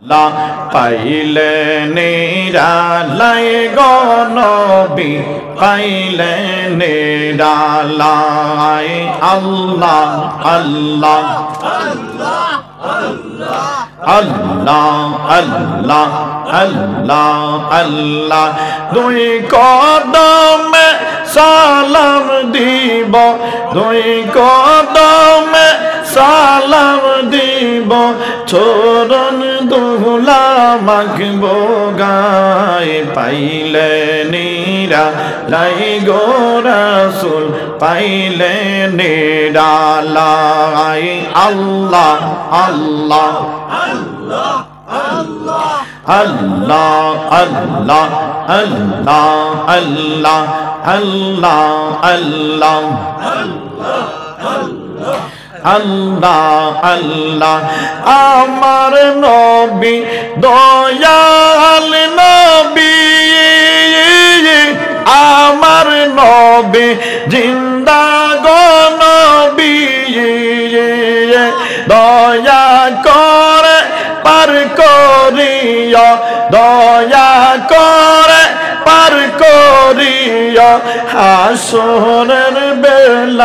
লা পাইলে নিরালাই গো নবী পাইলে নিরালাই আল্লাহ আল্লাহ আল্লাহ আল্লাহ আল্লাহ আল্লাহ দুই কদমে সালাম দিব দুই কদমে সালাম দিব চরণ দুলা মাখব গায়ে পাইলে নিরালাই গো রাসূল পাইলে নিরালাই আল্লাহ আল্লাহ আল্লাহ আল্লাহ আল্লাহ আল্লাহ আল্লাহ আল্লাহ আল্লাহ আল্লাহ আল্লাহ আমার নবী দয়াল নবী আমার নবী জিন্দা গো নবী দয়া করে পার করিয়া দয়া করে পার করিয়া হাসরের বেলায়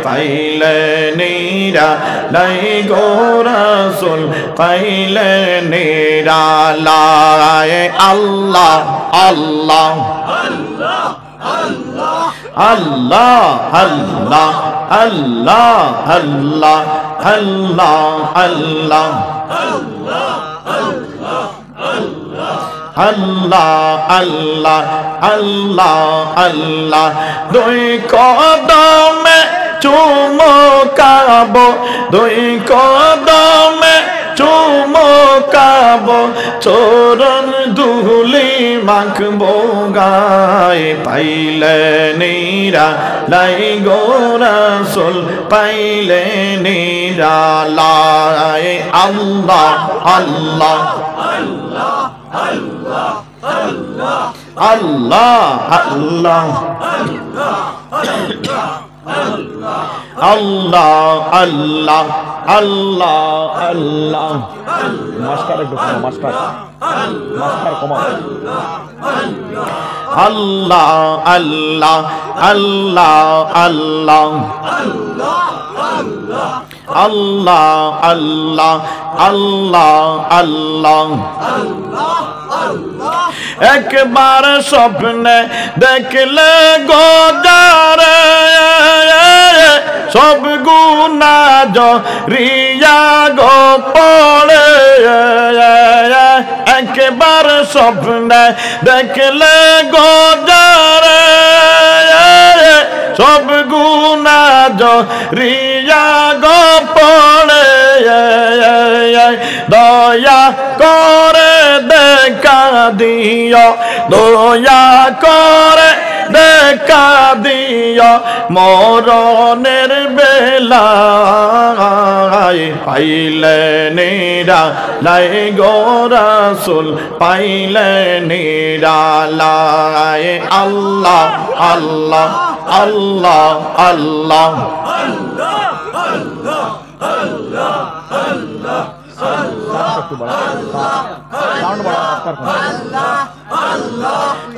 পাইলে নিরালাই গো রাসূল পাইলে নিরালাই আল্লাহ আল্লাহ আল্লাহ আল্লাহ আল্লাহ আল্লাহ আল্লাহ আল্লাহ আল্লাহ আল্লাহ আল্লাহ আল্লাহ দুই কদমে চুমকাব দুই কদমে চুমকাব চরণ ধুলি মাখব গায়ে পাইলে নিরালাই গো রাসূল পাইলে নিরালাই আল্লাহ আল্লাহ আল্লাহ আল্লাহ আল্লাহ আল্লাহ আল্লাহ আল্লাহ আল্লাহ আল্লাহ মাস্টার একটু কমা মাস্টার কমা আল্লাহ আল্লাহ আল্লাহ আল্লাহ আল্লাহ আল্লাহ আল্লাহ আল্লাহ একবার স্বপ্নে দেখলে গোদারে সব গুনাহ জরিয়া গো পড়ে একবার স্বপ্নে দেখলে গোদারে সব গুনাহ জরিয়া গো পড়ে দয়া করে দেখা দিও দয়া করে দেখা দিও মরণের বেলায় পাইলে নিরালাই গো রাসূল পাইলে নিরালাই আল্লাহ আল্লাহ আল্লাহ আল্লাহ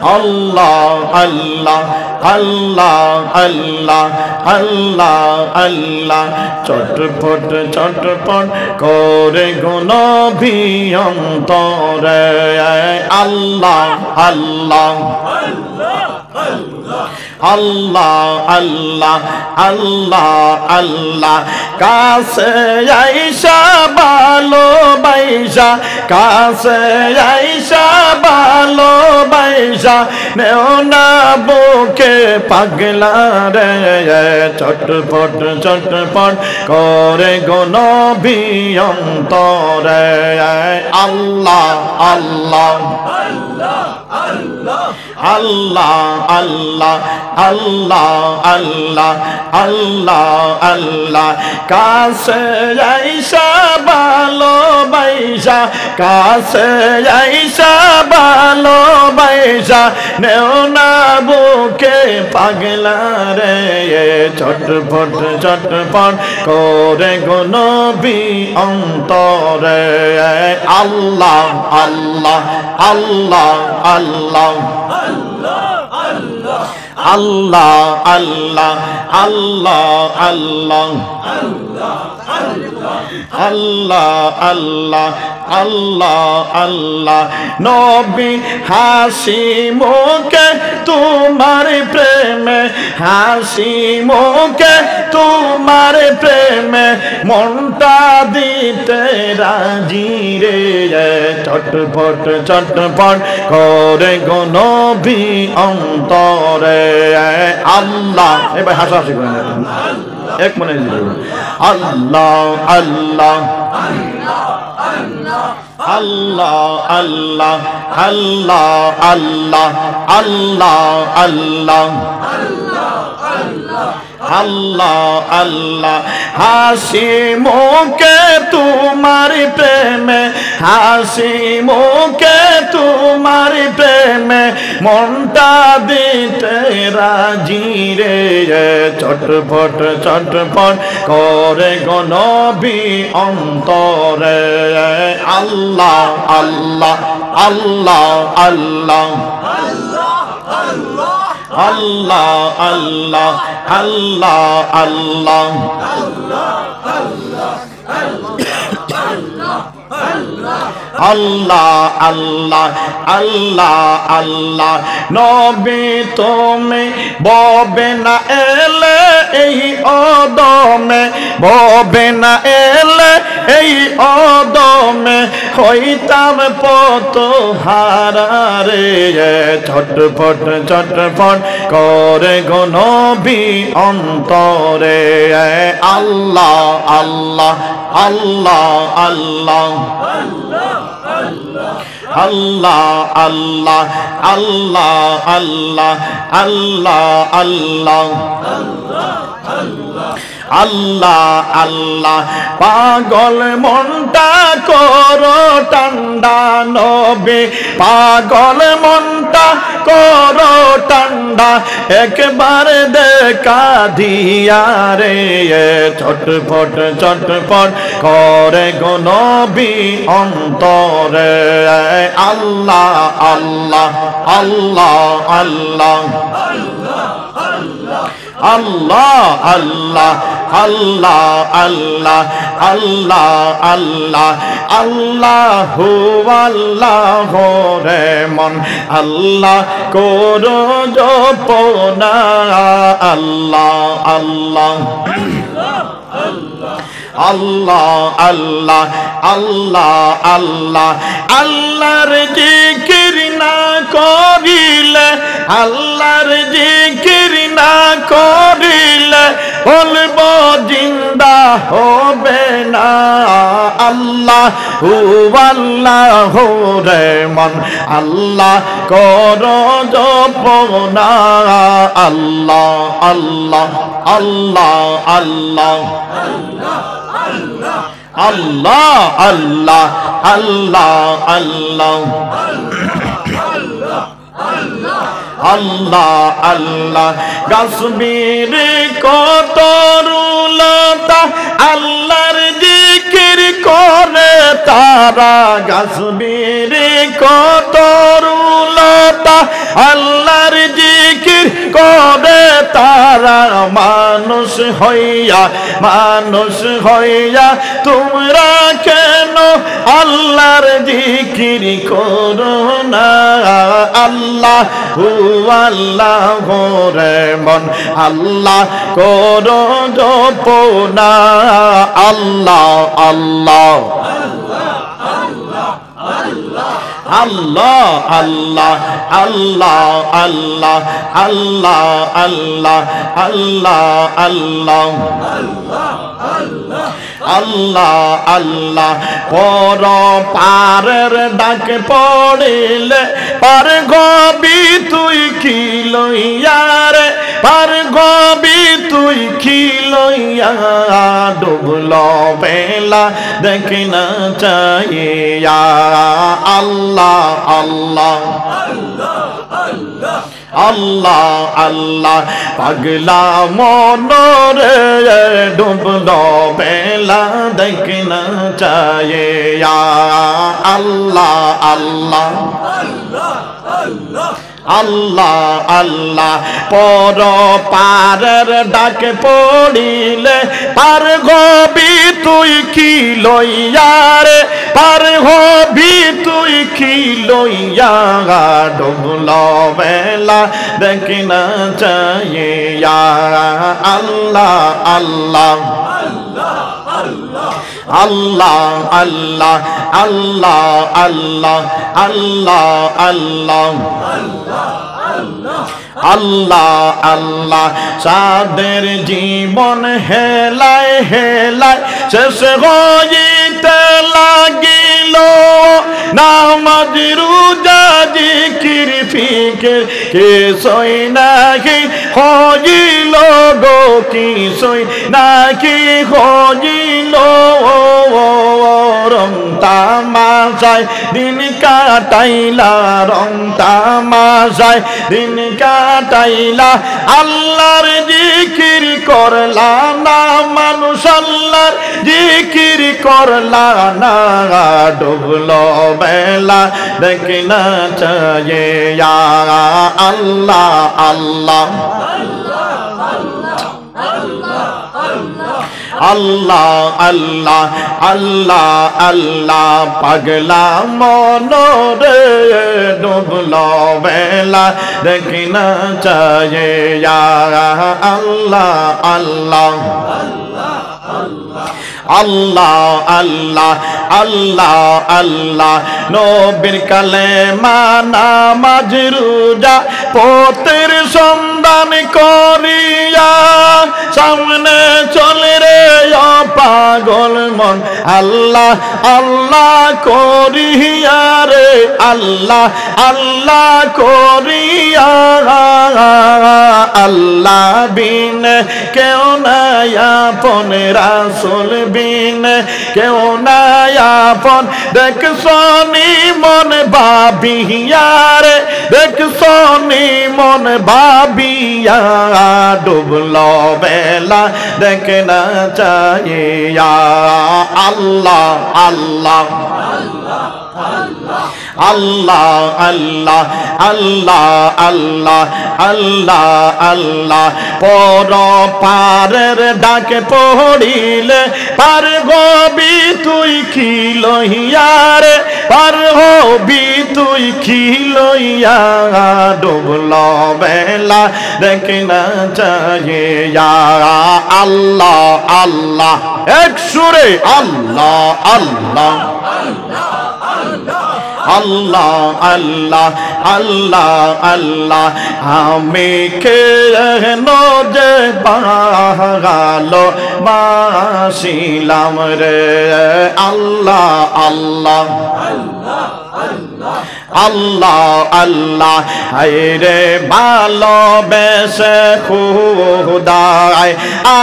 আল্লাহ আল্লাহ আল্লাহ আল্লাহ আল্লাহ আল্লাহ চটপট চটপট করে নবী অন্তরে আল্লাহ আল্লাহ আল্লাহ আল্লাহ আল্লাহ আল্লাহ কাছে আইসা ভালোবাসা কাছে আইসা ভালোবাসা নেও না বুকে পাগলা রে চটপট চটপট করে গো নবী অন্তরে আল্লাহ আল্লাহ আল্লাহ আল্লাহ আল্লাহ আল্লাহ আল্লাহ আল্লাহ আল্লাহ কাছে আইসা ভালোবাসা কাছে আইসা ভালোবাসা নেও না বুকে পাগলা রে ছটফট ছটফট করে গো নবী অন্তরে আল্লাহ আল্লাহ আল্লাহ আল্লাহ আল্লাহ আল্লাহ আল্লাহ আল্লাহ আল্লাহ আল্লাহ আল্লাহ আল্লাহ নবী হাসি মুখে তোমার প্রেমে হাসি মুখে তোমার প্রেমে মনটা দিতে রাজি রে ছটফট ছটফট করে গো নবী অন্তরে আল্লাহ এবার হাসাহাসি করে নেবেন এক মনে আল্লাহ আল্লাহ আল্লাহ আল্লাহ আল্লাহ আল্লাহ আল্লাহ আল্লাহ আল্লাহ আল্লাহ হাসি মুখে তোমার প্রেমে হাসি মুখে তোমার প্রেমে মনটা দিতে রাজি রে ছটফট ছটফট করে গো নবী অন্তরে আল্লাহ আল্লাহ আল্লাহ আল্লাহ আল্লাহ আল্লাহ আল্লাহ আল্লাহ আল্লাহ আল্লাহ আল্লাহ আল্লাহ নবী তুমি ববে না এলে এই অদমে ববে না এলে এই অদমে হইতাম পত হারারে ছটফট ছটফট করে গো নবী অন্তরে আল্লাহ আল্লাহ আল্লাহ আল্লাহ আল্লাহ আল্লাহ আল্লাহ আল্লাহ আল্লাহ আল্লাহ আল্লাহ আল্লাহ পাগল মনটা করো ঠান্ডা নবী পাগল মনটা করো ঠান্ডা একবার দেখা দিয়া রে ছটফট ছটফট করে গো নবী অন্তরে আল্লাহ আল্লাহ আল্লাহ আল্লাহ আল্লাহ আল্লাহ আল্লাহ আল্লাহ আল্লাহ আল্লাহ আল্লাহু আল্লাহ রে মন আল্লাহ করো জপনা আল্লাহ আল্লাহ আল্লাহ আল্লাহ আল্লাহ আল্লাহ আল্লাহর জিকির না করিলে আল্লাহর জিকির না করিলে বলবো জিন্দা হবে না আল্লাহ হু আল্লাহ রে মন আল্লাহ করো জপনা আল্লাহ আল্লাহ আল্লাহ আল্লাহ আল্লাহ আল্লাহ আল্লাহ আল্লাহ আল্লাহ আল্লাহ গাছবীর কত রুলতা আল্লাহর জিকির করে তারা গাছবীর কত রুলতা আল্লাহর জিকির করে তারা মানুষ হইয়া তোমরা কেন আল্লাহর জিকির করো না আল্লাহ হু আল্লাহ রে মন আল্লাহ করো জপনা আল্লাহ আল্লাহ আল্লাহ আল্লাহ আল্লাহ আল্লাহ আল্লাহ আল্লাহ আল্লাহ আল্লাহ আল্লাহ আল্লাহ পর পারের ডাক পড়িলে পার গবি তুই কি লইয়া রে পার গবি তুই কি লইয়া ডুবল বেলা দেখি না চাইয়া আল্লাহ আল্লাহ আল্লাহ আল্লাহ পাগলা মনরে ডুবল বেলা দেখি না চাইয়া আল্লাহ আল্লাহ আল্লাহ আল্লাহ পর পারের ডাকে পড়িলে পার গবি তুই কি লইয়া রে পার হবি তুই কি লইয়া ডুবল বেলা দেখি না চাইয়া আল্লাহ আল্লাহ আল্লাহ আল্লাহ আল্লাহ আল্লাহ আল্লাহ আল্লাহ আল্লাহ আল্লাহ সাদের জীবন হেলায় হেলায় শেষ হইতে লাগিল নামাজ রোজা জিকির ফিকির কিছুই নাকি হইল গো কিছুই নাকি হইল রং তামাশায় দিন কাটাইলা রং তামাশায় দিন কাটাইলা আল্লাহর জিকির করলা না মানুষ আল্লাহর জিকির করলা না ডুবল বেলা দেখি না চাইয়া আল্লাহ আল্লাহ আল্লাহ আল্লাহ আল্লাহ আল্লাহ পাগলা মনরে ডুবল বেলা দেখি না চাইয়া আল্লাহ আল্লাহ আল্লাহ আল্লাহ আল্লাহ আল্লাহ নবীর কালেমা নামাজ রোজা পথের সন্ধান করিয়া সামনে চলে রে পাগল মন আল্লাহ আল্লাহ করিয়া রে আল্লাহ আল্লাহ করিয়া আল্লাহ বিন কেউ নাই আপন রাসূল বিন কেউ নাই আপন দেখ সনি মন ভাবিয়া রে দেখ সনি মন ভাবিয়া ডুবল বেলা দেখ না চাইয়া আল্লাহ আল্লাহ আল্লাহ আল্লাহ আল্লাহ আল্লাহ আল্লাহ আল্লাহ পর পারের ডাকে পড়িলে পার গবি তুই কি লইয়া রে পার হবি তুই কি লইয়া ডুবল বেলা দেখি না চাইয়া আল্লাহ আল্লাহ এক সুরে আল্লাহ আল্লাহ আল্লাহ আল্লাহ আল্লাহ আল্লাহ আমি কেন যে ভালো বাসিলাম রে আল্লাহ আল্লাহ আল্লাহ আল্লাহ হায়রে ভালোবেসে খুদায়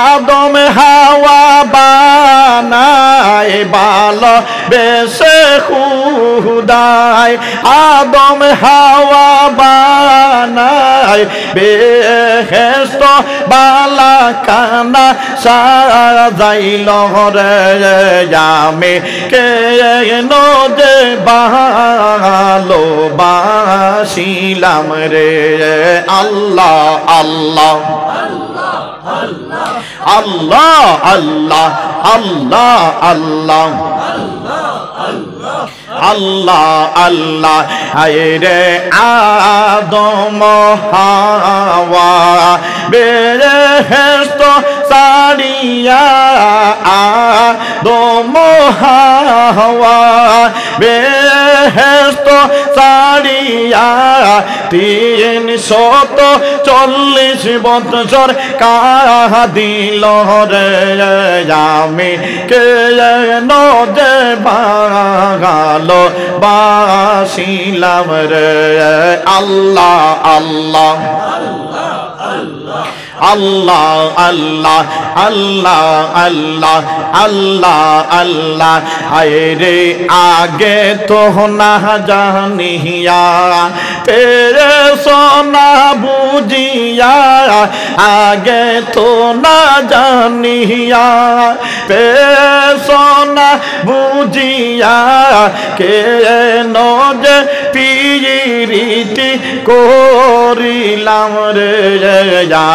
আদম হাওয়া বানায় ভালোবেসে খুদায় আদম হাওয়া বানায় বেহেশত বালাখানা সাজাইল রে আমি কেন যে ভালোবাসিলাম রে আল্লাহ আল্লাহ আল্লাহ আল্লাহ আল্লাহ আল্লাহ আল্লাহ আল্লাহ হায়রে আদম হাওয়া বেহেশত সারিয়া আদম হাওয়া বেহেশত ছাড়িয়া 340 বছর কাঁদিল রে আমি কেন যে ভালো বাসিলাম রে আল্লাহ আল্লাহ আল্লাহ আল্লাহ আল্লাহ আল্লাহ আল্লাহ আল্লাহ হায় রে আগে তো না জানিয়া তেরে সোনা বুঝিয়া আগে তো না জানিয়া তেরে সোনা বুঝিয়া কেন যে পিরিতি করিলাম রে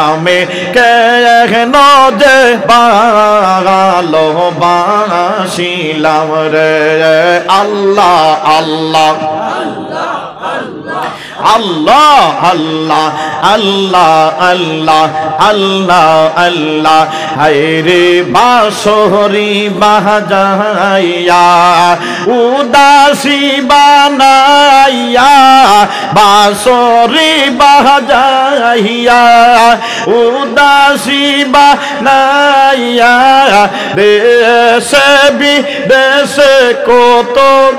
আমি কেন যে ভালো বাসিলাম রে আল্লাহ আল্লাহ আল্লাহ আল্লাহ আল্লাহ আল্লাহ আল্লাহ আল্লাহ হায় রে বাঁশরি বাজাইয়া উদাসী বানাইয়া বাঁশরি বাজাইয়া উদাসী বানাইয়া দেশে বিদেশে কত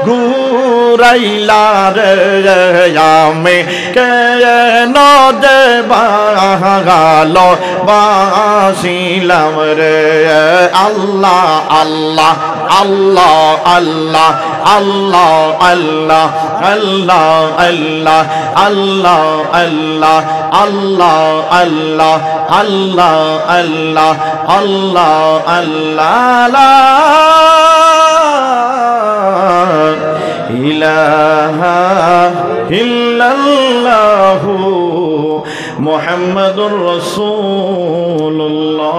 ঘুরাইলা রে আমি কেন যে ভালো বাসিলাম রে আল্লাহ আল্লাহ আল্লাহ আল্লাহ আল্লাহ আল্লাহ আল্লাহ আল্লাহ আল্লাহ আল্লাহ আল্লাহ আল্লাহ আল্লাহ আল্লাহ আল্লাহ আল্লাহ ইলাহা ইল্লাল্লাহু মুহাম্মাদুর রাসূলুল্লাহ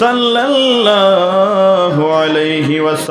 সাল্লাল্লাহু আলাইহি ওয়াসাল্লাম।